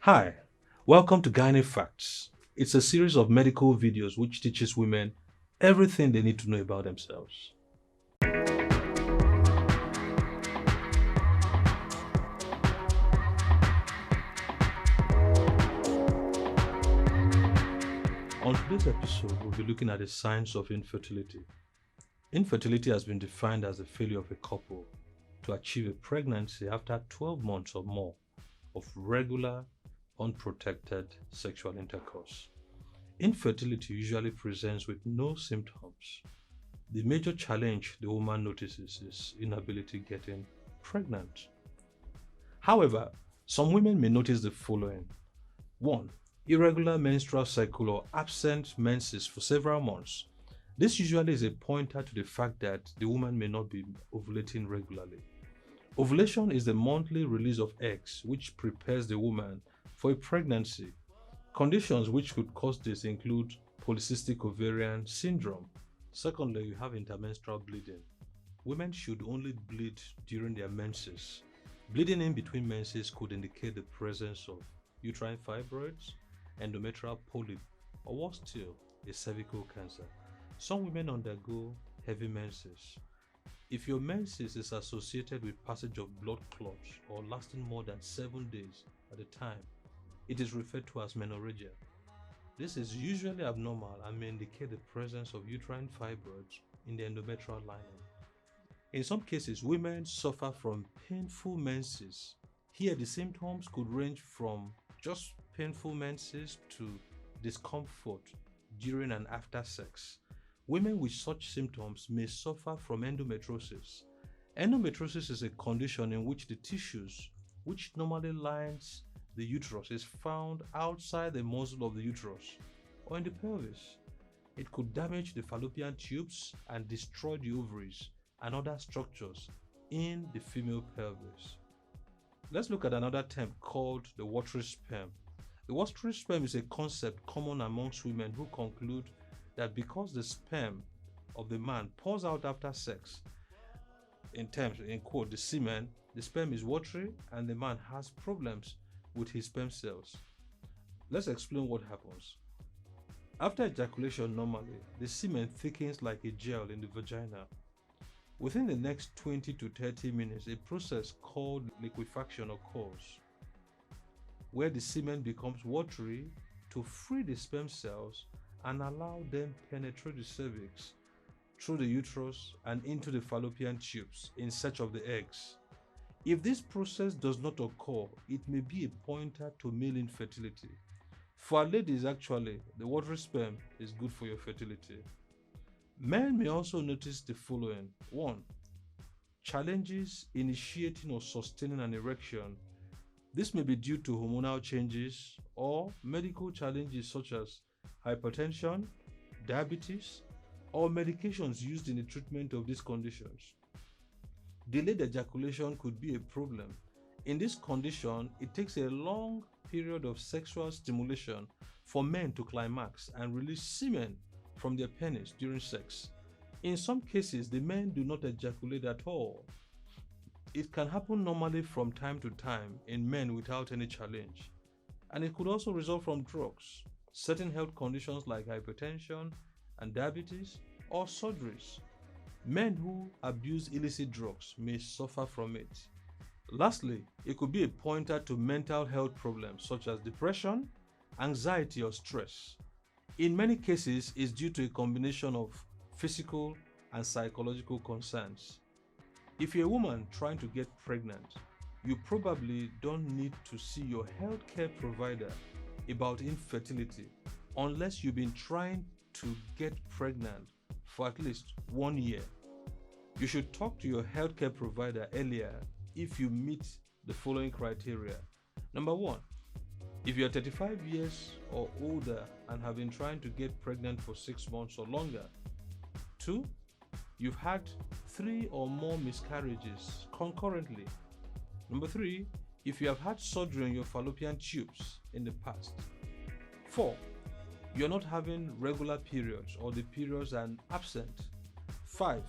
Hi, welcome to Gynae Facts. It's a series of medical videos which teaches women everything they need to know about themselves. On today's episode, we'll be looking at the signs of infertility. Infertility has been defined as the failure of a couple to achieve a pregnancy after 12 months or more of regular, unprotected sexual intercourse. Infertility usually presents with no symptoms. The major challenge the woman notices is inability getting pregnant. However, some women may notice the following. 1. Irregular menstrual cycle or absent menses for several months. This usually is a pointer to the fact that the woman may not be ovulating regularly. Ovulation is the monthly release of eggs which prepares the woman for a pregnancy. Conditions which could cause this include polycystic ovarian syndrome. Secondly, you have intermenstrual bleeding. Women should only bleed during their menses. Bleeding in between menses could indicate the presence of uterine fibroids, endometrial polyp, or worse still, a cervical cancer. Some women undergo heavy menses. If your menses is associated with passage of blood clots or lasting more than 7 days at a time, it is referred to as menorrhagia. This is usually abnormal and may indicate the presence of uterine fibroids in the endometrial lining. In some cases, women suffer from painful menses. Here, the symptoms could range from just painful menses to discomfort during and after sex. Women with such symptoms may suffer from endometrosis. Endometrosis is a condition in which the tissues, which normally lines the uterus, is found outside the muzzle of the uterus or in the pelvis. It could damage the fallopian tubes and destroy the ovaries and other structures in the female pelvis. Let's look at another term called the watery sperm. The watery sperm is a concept common amongst women who conclude that because the sperm of the man pours out after sex, in quote, the semen, the sperm is watery and the man has problems with his sperm cells. Let's explain what happens. After ejaculation, normally, the semen thickens like a gel in the vagina. Within the next 20 to 30 minutes, a process called liquefaction occurs, where the semen becomes watery to free the sperm cells and allow them penetrate the cervix through the uterus and into the fallopian tubes in search of the eggs. If this process does not occur, it may be a pointer to male infertility. For ladies, actually, the watery sperm is good for your fertility. Men may also notice the following. 1. Challenges initiating or sustaining an erection. This may be due to hormonal changes or medical challenges such as hypertension, diabetes, or medications used in the treatment of these conditions. Delayed ejaculation could be a problem. In this condition, it takes a long period of sexual stimulation for men to climax and release semen from their penis during sex. In some cases, the men do not ejaculate at all. It can happen normally from time to time in men without any challenge, and it could also result from drugs, certain health conditions like hypertension and diabetes, or surgeries. Men who abuse illicit drugs may suffer from it. Lastly, it could be a pointer to mental health problems such as depression, anxiety, or stress. In many cases, it's due to a combination of physical and psychological concerns. If you're a woman trying to get pregnant, you probably don't need to see your healthcare provider about infertility unless you've been trying to get pregnant for at least 1 year. You should talk to your healthcare provider earlier if you meet the following criteria. Number 1, if you're 35 years or older and have been trying to get pregnant for 6 months or longer. 2, you've had 3 or more miscarriages concurrently. Number 3, if you have had surgery on your fallopian tubes in the past. 4, you're not having regular periods or the periods are absent. 5,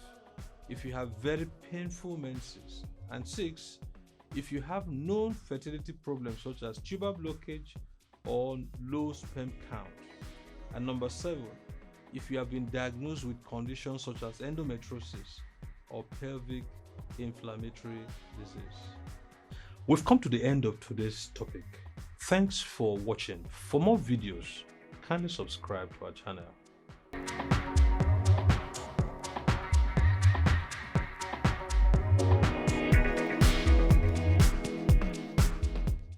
if you have very painful menses. And 6, if you have known fertility problems such as tubal blockage or low sperm count. And number 7, if you have been diagnosed with conditions such as endometrosis or pelvic inflammatory disease. We've come to the end of today's topic. Thanks for watching. For more videos, kindly subscribe to our channel.